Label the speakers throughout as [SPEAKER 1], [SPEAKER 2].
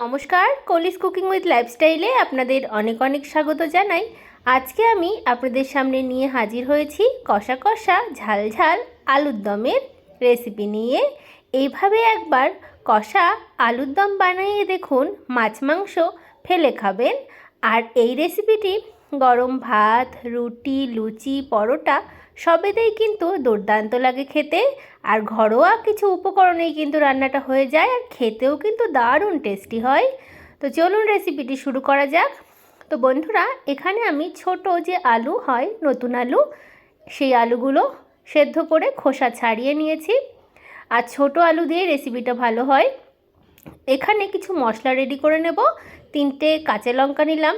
[SPEAKER 1] নমস্কার, কলিস cooking with লাইফস্টাইলে আপনাদের অনেক অনেক স্বাগত জানাই। আজকে আমি আপনাদের সামনে নিয়ে হাজির হয়েছি কষা কষা ঝাল ঝাল আলুর দমের রেসিপি নিয়ে। এইভাবে একবার কষা আলুর দম বানিয়ে দেখুন, মাছ মাংস ফেলে খাবেন। আর এই রেসিপিটি গরম ভাত, রুটি, লুচি, পরোটা সবেতেই কিন্তু দুর্দান্ত লাগে খেতে। আর ঘরোয়া কিছু উপকরণেই কিন্তু রান্নাটা হয়ে যায়, আর খেতেও কিন্তু দারুণ টেস্টি হয়। তো চলুন রেসিপিটি শুরু করা যাক। তো বন্ধুরা, এখানে আমি ছোট যে আলু হয়, নতুন আলু, সেই আলুগুলো সেদ্ধ করে খোসা ছাড়িয়ে নিয়েছি। আর ছোট আলু দিয়ে রেসিপিটা ভালো হয়। এখানে কিছু মশলা রেডি করে নেব। 3টে কাঁচা লঙ্কা নিলাম,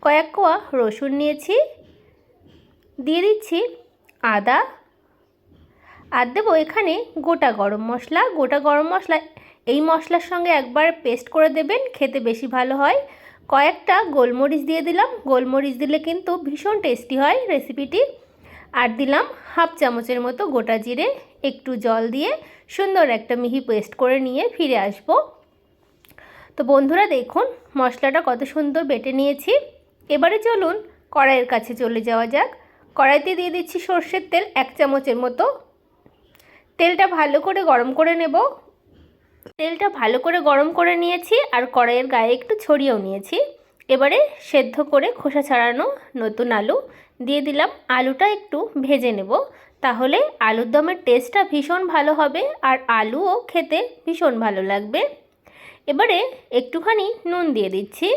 [SPEAKER 1] কয়েক কোয়া রসুন নিয়েছি, দিয়ে দিচ্ছি আদা, আর দেবো এখানে গোটা গরম মশলা। গোটা গরম মশলা এই মশলার সঙ্গে একবার পেস্ট করে দেবেন, খেতে বেশি ভালো হয়। কয়েকটা গোলমরিচ দিয়ে দিলাম, গোলমরিচ দিলে কিন্তু ভীষণ টেস্টি হয় রেসিপিটি। আর দিলাম হাফ চামচের মতো গোটা জিরে। একটু জল দিয়ে সুন্দর একটা মিহি পেস্ট করে নিয়ে ফিরে আসব। তো বন্ধুরা দেখুন, মশলাটা কত সুন্দর বেটে নিয়েছি। এবারে চলুন কড়াইয়ের কাছে চলে যাওয়া যাক। কড়াইতে দিয়ে দিচ্ছি সর্ষের তেল 1 চামচের মতো। তেলটা ভালো করে গরম করে নেব। তেলটা ভালো করে গরম করে নিয়েছি, আর কড়াইয়ের গায়ে একটু ছড়িয়েও নিয়েছি। এবারে সেদ্ধ করে খোসা ছাড়ানো নতুন আলু দিয়ে দিলাম। আলুটা একটু ভেজে নেব, তাহলে আলুর দমের টেস্টটা ভীষণ ভালো হবে, আর আলুও খেতে ভীষণ ভালো লাগবে। এবারে একটুখানি নুন দিয়ে দিচ্ছি,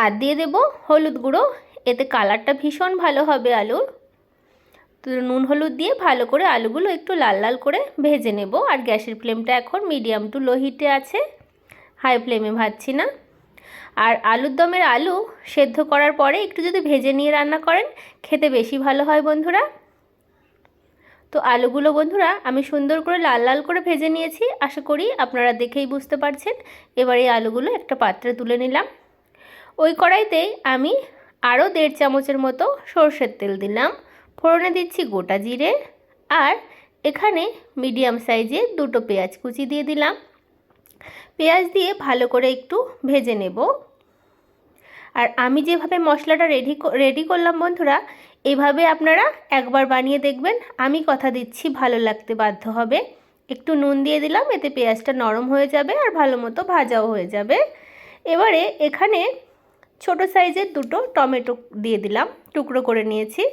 [SPEAKER 1] আর দিয়ে দেব হলুদ গুঁড়ো। এতে কালারটা ভীষণ ভালো হবে আলুর। তো নুন হলুদ দিয়ে ভালো করে আলুগুলো একটু লাল লাল করে ভেজে নেব। আর গ্যাসের ফ্লেমটা এখন মিডিয়াম টু লো হিটে আছে, হাই ফ্লেমে ভাজছি না। আর আলুর দমের আলু সেদ্ধ করার পরে একটু যদি ভেজে নিয়ে রান্না করেন, খেতে বেশি ভালো হয় বন্ধুরা। তো আলুগুলো বন্ধুরা আমি সুন্দর করে লাল লাল করে ভেজে নিয়েছি, আশা করি আপনারা দেখেই বুঝতে পারছেন। এবার এই আলুগুলো একটা পাত্রে তুলে নিলাম। ওই কড়াইতেই আমি আরও 1.5 চামচের মতো সরষের তেল দিলাম। ফোড়নে দিচ্ছি গোটা জিরে, আর এখানে মিডিয়াম সাইজে 2টো পেঁয়াজ কুচি দিয়ে দিলাম। পেঁয়াজ দিয়ে ভালো করে একটু ভেজে নেব। আর আমি যেভাবে মশলাটা রেডি করলাম বন্ধুরা, এইভাবে আপনারা একবার বানিয়ে দেখবেন, আমি কথা দিচ্ছি ভালো লাগতে বাধ্য হবে। একটু নুন দিয়ে দিলাম, এতে পেঁয়াজটা নরম হয়ে যাবে আর ভালো মতো ভাজাও হয়ে যাবে। এবারে এখানে ছোট সাইজের 2টো টমেটো দিয়ে দিলাম, টুকরো করে নিয়েছি।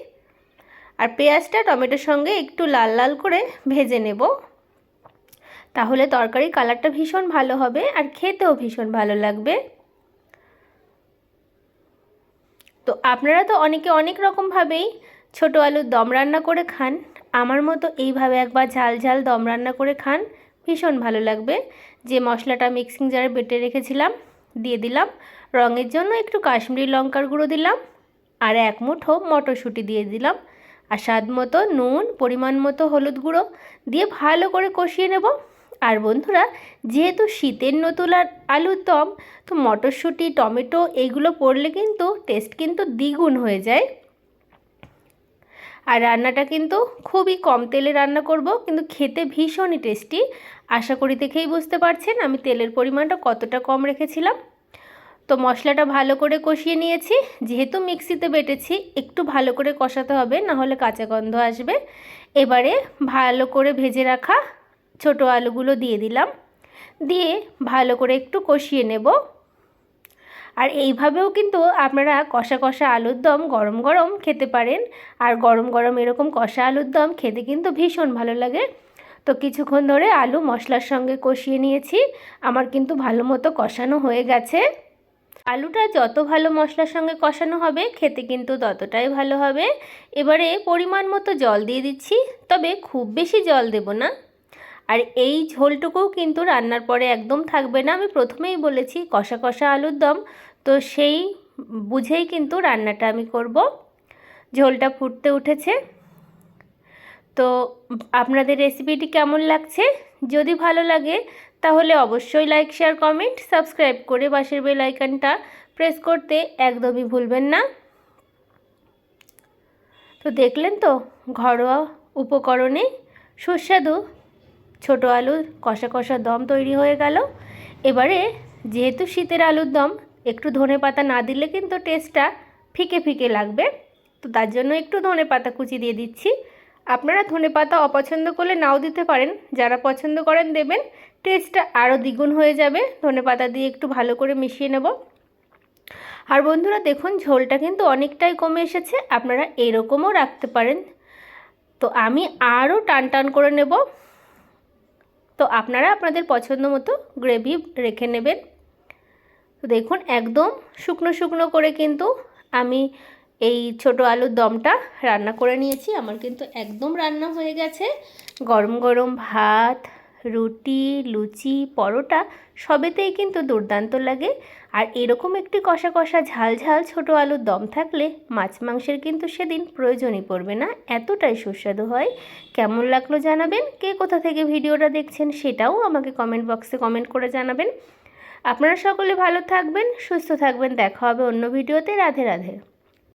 [SPEAKER 1] আর পেঁয়াজটা টমেটোর সঙ্গে একটু লাল লাল করে ভেজে নেব, তাহলে তরকারির কালারটা ভীষণ ভালো হবে আর খেতেও ভীষণ ভালো লাগবে। তো আপনারা তো অনেকে অনেক রকমভাবেই ছোটো আলুর দম রান্না করে খান। আমার মতো এইভাবে একবার ঝাল ঝাল দম রান্না করে খান, ভীষণ ভালো লাগবে। যে মশলাটা মিক্সিং জারে বেটে রেখেছিলাম দিয়ে দিলাম। রঙের জন্য একটু কাশ্মীরি লঙ্কার গুঁড়ো দিলাম, আর 1 মুঠো মটরশুঁটি দিয়ে দিলাম। আর স্বাদ মতো নুন, পরিমাণ মতো হলুদ গুঁড়ো দিয়ে ভালো করে কষিয়ে নেব। আর বন্ধুরা, যেহেতু শীতের নতুন আলুর দম, তো মটরশুঁটি, টমেটো এইগুলো পড়লে কিন্তু টেস্ট কিন্তু দ্বিগুণ হয়ে যায়। আর রান্নাটা কিন্তু খুবই কম তেলে রান্না করব, কিন্তু খেতে ভীষণই টেস্টি। আশা করি দেখেই বুঝতে পারছেন আমি তেলের পরিমাণটা কতটা কম রেখেছিলাম। তো মশলাটা ভালো করে কষিয়ে নিয়েছি। যেহেতু মিক্সিতে বেটেছি, একটু ভালো করে কষাতে হবে, না হলে কাঁচা গন্ধ আসবে। এবারে ভালো করে ভেজে রাখা ছোট আলুগুলো দিয়ে দিলাম, দিয়ে ভালো করে একটু কষিয়ে নেব। আর এইভাবেও কিন্তু আপনারা কষা কষা আলুর দম গরম গরম খেতে পারেন। আর গরম গরম এরকম কষা আলুর দম খেতে কিন্তু ভীষণ ভালো লাগে। তো কিছুক্ষণ ধরে আলু মশলার সঙ্গে কষিয়ে নিয়েছি, আমার কিন্তু ভালো মতো কষানো হয়ে গেছে। আলুটা যত ভালো মশলার সঙ্গে কষানো হবে, খেতে কিন্তু ততটাই ভালো হবে। এবারে পরিমাণ মতো জল দিয়ে দিচ্ছি, তবে খুব বেশি জল দেব না। আর এই ঝোলটুকুও কিন্তু রান্নার পরে একদম থাকবে না। আমি প্রথমেই বলেছি কষা কষা আলুর দম, তো সেই বুঝেই কিন্তু রান্নাটা আমি করব। ঝোলটা ফুটতে উঠেছে। তো আপনাদের রেসিপিটি কেমন লাগছে? যদি ভালো লাগে তাহলে অবশ্যই লাইক, শেয়ার, কমেন্ট, সাবস্ক্রাইব করে পাশের বেল আইকনটা প্রেস করতে একদমই ভুলবেন না। তো দেখলেন তো, ঘরোয়া উপকরণে সুস্বাদু ছোটো আলুর কষা কষা দম তৈরি হয়ে গেল। এবারে যেহেতু শীতের আলুর দম, একটু ধনেপাতা না দিলে কিন্তু টেস্টটা ফিকে ফিকে লাগবে। তো তার জন্য একটু ধনেপাতা কুচি দিয়ে দিচ্ছি। আপনারা ধনেপাতা অপছন্দ করলে নাও দিতে পারেন, যারা পছন্দ করেন দেবেন, টেস্টটা আরও দ্বিগুণ হয়ে যাবে। ধনেপাতা দিয়ে একটু ভালো করে মিশিয়ে নেব। আর বন্ধুরা দেখুন, ঝোলটা কিন্তু অনেকটাই কমে এসেছে, আপনারা এরকমও রাখতে পারেন। তো আমি আরও টান টান করে নেব। তো আপনারা আপনাদের পছন্দ মতো গ্রেভি রেখে নেবেন। তো দেখুন একদম শুকনো শুকনো করে কিন্তু আমি এই ছোট আলুর দমটা রান্না করে নিয়েছি। আমার কিন্তু একদম রান্না হয়ে গেছে। গরম গরম ভাত, রুটি, লুচি, পরোটা সবেতেই কিন্তু দুর্দান্ত লাগে। আর এরকম একটি কষা কষা ঝাল ঝাল ছোট আলুর দম থাকলে মাছ মাংসের কিন্তু সেদিন প্রয়োজনই পড়বে না, এতটাই সুস্বাদু হয়। কেমন লাগলো জানাবেন। কে কোথা থেকে ভিডিওটা দেখছেন সেটাও আমাকে কমেন্ট বক্সে কমেন্ট করে জানাবেন। আপনারা সকলে ভালো থাকবেন, সুস্থ থাকবেন। দেখা হবে অন্য ভিডিওতে। রাধে রাধে।